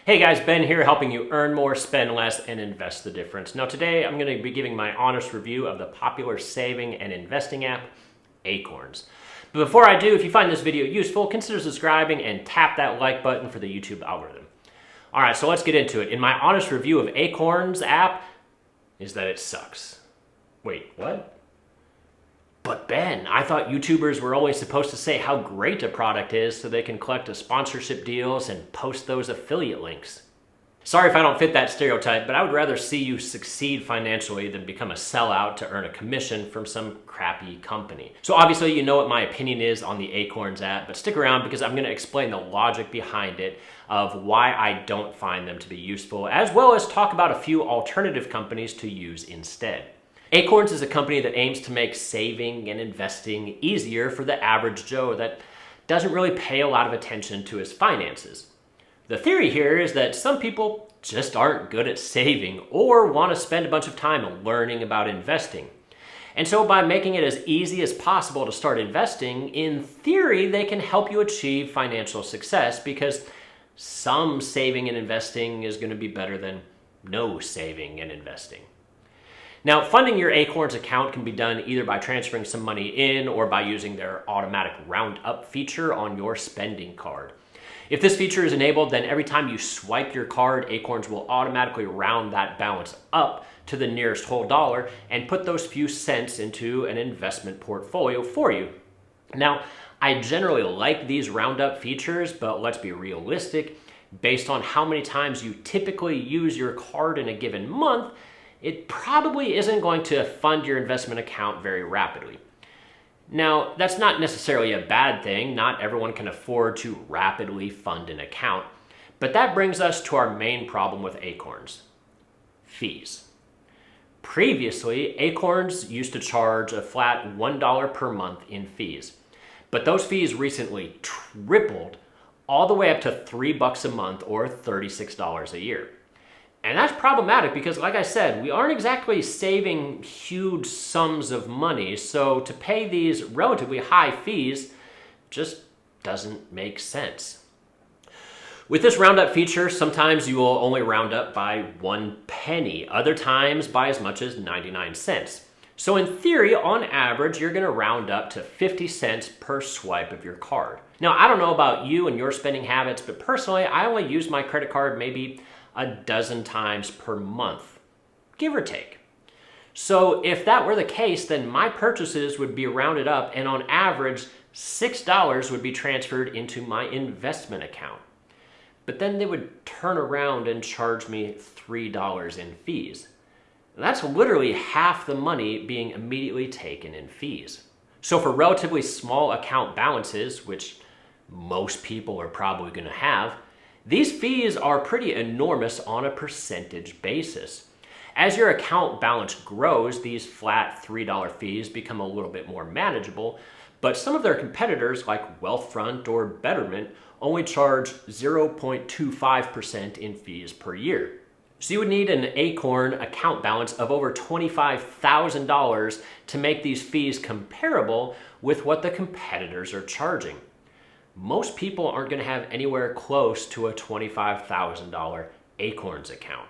Hey guys, Ben here helping you earn more, spend less, and invest the difference. Now today I'm going to be giving my honest review of the popular saving and investing app, Acorns. But before I do, if you find this video useful, consider subscribing and tap that like button for the YouTube algorithm. Alright, so let's get into it. In my honest review of Acorns app is that it sucks. Wait, what? But Ben, I thought YouTubers were always supposed to say how great a product is so they can collect the sponsorship deals and post those affiliate links. Sorry if I don't fit that stereotype, but I would rather see you succeed financially than become a sellout to earn a commission from some crappy company. So obviously you know what my opinion is on the Acorns app, but stick around because I'm going to explain the logic behind it of why I don't find them to be useful, as well as talk about a few alternative companies to use instead. Acorns is a company that aims to make saving and investing easier for the average Joe that doesn't really pay a lot of attention to his finances. The theory here is that some people just aren't good at saving or want to spend a bunch of time learning about investing. And so by making it as easy as possible to start investing, in theory, they can help you achieve financial success because some saving and investing is going to be better than no saving and investing. Now, funding your Acorns account can be done either by transferring some money in or by using their automatic round-up feature on your spending card. If this feature is enabled, then every time you swipe your card, Acorns will automatically round that balance up to the nearest whole dollar and put those few cents into an investment portfolio for you. Now, I generally like these round-up features, but let's be realistic. Based on how many times you typically use your card in a given month, it probably isn't going to fund your investment account very rapidly. Now, that's not necessarily a bad thing. Not everyone can afford to rapidly fund an account. But that brings us to our main problem with Acorns: fees. Previously, Acorns used to charge a flat $1 per month in fees. But those fees recently tripled all the way up to $3 a month or $36 a year. And that's problematic because, like I said, we aren't exactly saving huge sums of money, so to pay these relatively high fees just doesn't make sense. With this roundup feature, sometimes you will only round up by 1 penny, other times by as much as 99 cents. So in theory, on average, you're going to round up to 50 cents per swipe of your card. Now, I don't know about you and your spending habits, but personally, I only use my credit card maybe a dozen times per month, give or take. So if that were the case, then my purchases would be rounded up and on average, $6 would be transferred into my investment account. But then they would turn around and charge me $3 in fees. That's literally half the money being immediately taken in fees. So for relatively small account balances, which most people are probably going to have, these fees are pretty enormous on a percentage basis. As your account balance grows, these flat $3 fees become a little bit more manageable, but some of their competitors like Wealthfront or Betterment only charge 0.25% in fees per year. So you would need an Acorn account balance of over $25,000 to make these fees comparable with what the competitors are charging. Most people aren't going to have anywhere close to a $25,000 Acorns account.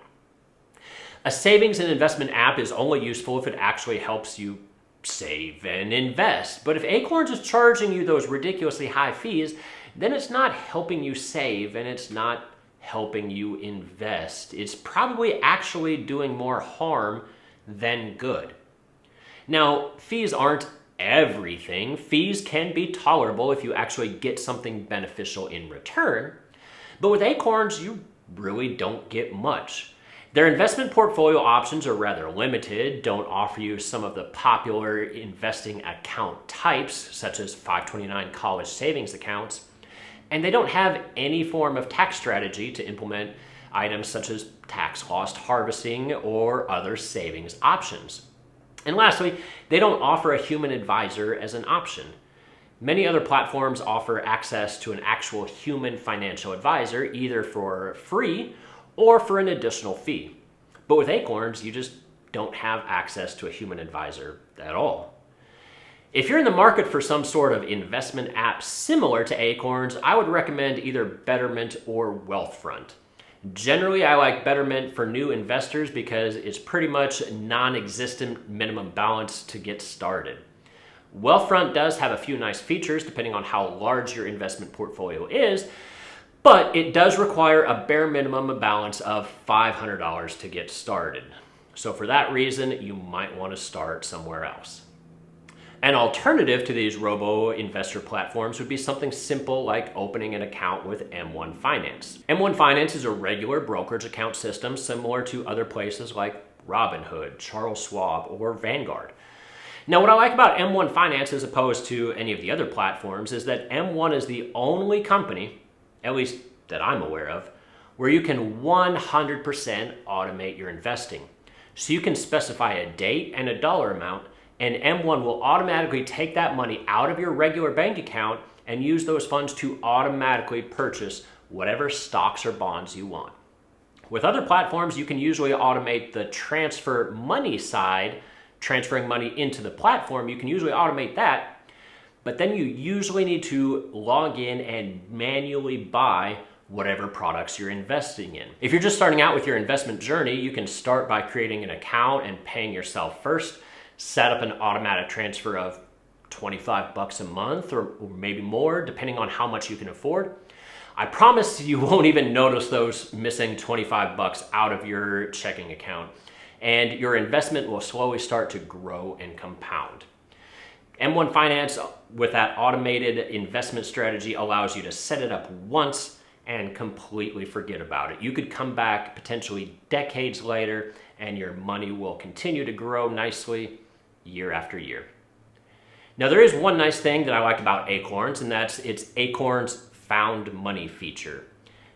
A savings and investment app is only useful if it actually helps you save and invest. But if Acorns is charging you those ridiculously high fees, then it's not helping you save and it's not helping you invest. It's probably actually doing more harm than good. Now, fees aren't everything. Fees can be tolerable if you actually get something beneficial in return. But with Acorns, you really don't get much. Their investment portfolio options are rather limited, don't offer you some of the popular investing account types, such as 529 college savings accounts, and they don't have any form of tax strategy to implement items such as tax loss harvesting or other savings options. And lastly, they don't offer a human advisor as an option. Many other platforms offer access to an actual human financial advisor, either for free or for an additional fee. But with Acorns, you just don't have access to a human advisor at all. If you're in the market for some sort of investment app similar to Acorns, I would recommend either Betterment or Wealthfront. Generally, I like Betterment for new investors because it's pretty much non-existent minimum balance to get started. Wealthfront does have a few nice features depending on how large your investment portfolio is, but it does require a bare minimum balance of $500 to get started. So for that reason, you might want to start somewhere else. An alternative to these robo-investor platforms would be something simple like opening an account with M1 Finance. M1 Finance is a regular brokerage account system similar to other places like Robinhood, Charles Schwab, or Vanguard. Now, what I like about M1 Finance as opposed to any of the other platforms is that M1 is the only company, at least that I'm aware of, where you can 100% automate your investing. So you can specify a date and a dollar amount, and M1 will automatically take that money out of your regular bank account and use those funds to automatically purchase whatever stocks or bonds you want. With other platforms, you can usually automate the transfer money side, transferring money into the platform. You can usually automate that, but then you usually need to log in and manually buy whatever products you're investing in. If you're just starting out with your investment journey, you can start by creating an account and paying yourself first. Set up an automatic transfer of $25 a month or maybe more, depending on how much you can afford. I promise you won't even notice those missing $25 out of your checking account, and your investment will slowly start to grow and compound. M1 Finance, with that automated investment strategy, allows you to set it up once and completely forget about it. You could come back potentially decades later and your money will continue to grow nicely year after year. Now, there is one nice thing that I like about Acorns, and that's its Acorns Found Money feature.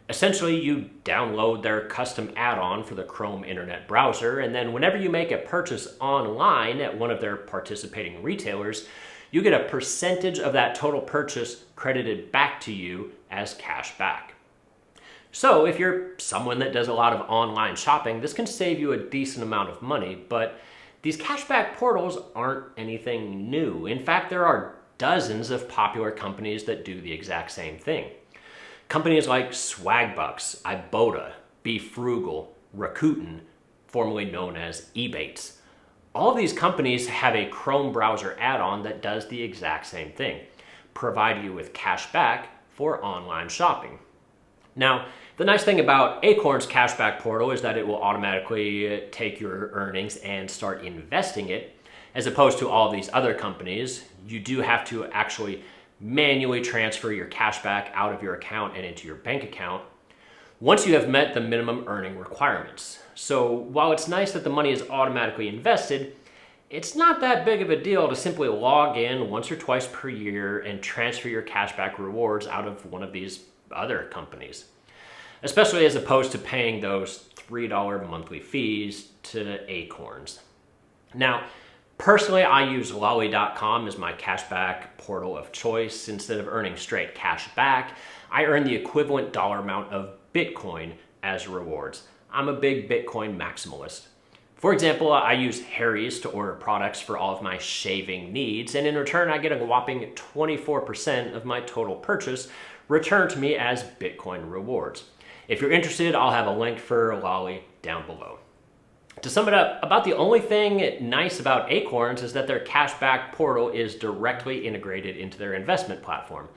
Essentially, you download their custom add-on for the Chrome internet browser, and then whenever you make a purchase online at one of their participating retailers, you get a percentage of that total purchase credited back to you as cash back. So if you're someone that does a lot of online shopping, this can save you a decent amount of money, but these cashback portals aren't anything new. In fact, there are dozens of popular companies that do the exact same thing. Companies like Swagbucks, Ibotta, Be Frugal, Rakuten, formerly known as Ebates. All of these companies have a Chrome browser add-on that does the exact same thing, provide you with cash back for online shopping. Now, the nice thing about Acorns Cashback Portal is that it will automatically take your earnings and start investing it, as opposed to all these other companies. You do have to actually manually transfer your cash back out of your account and into your bank account once you have met the minimum earning requirements. So while it's nice that the money is automatically invested, it's not that big of a deal to simply log in once or twice per year and transfer your cashback rewards out of one of these other companies, especially as opposed to paying those $3 monthly fees to Acorns. Now, personally, I use lolly.com as my cashback portal of choice. Instead of earning straight cash back, I earn the equivalent dollar amount of Bitcoin as rewards. I'm a big Bitcoin maximalist. For example, I use Harry's to order products for all of my shaving needs, and in return, I get a whopping 24% of my total purchase returned to me as Bitcoin rewards. If you're interested, I'll have a link for Lolly down below. To sum it up, about the only thing nice about Acorns is that their cashback portal is directly integrated into their investment platform.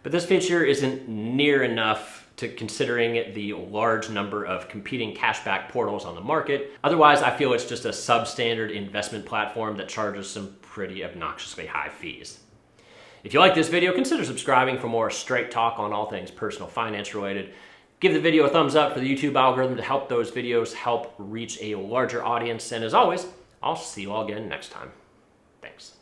But this feature isn't near enough to considering the large number of competing cashback portals on the market. Otherwise, I feel it's just a substandard investment platform that charges some pretty obnoxiously high fees. If you like this video, consider subscribing for more straight talk on all things personal finance related. Give the video a thumbs up for the YouTube algorithm to help those videos help reach a larger audience. And as always, I'll see you all again next time. Thanks.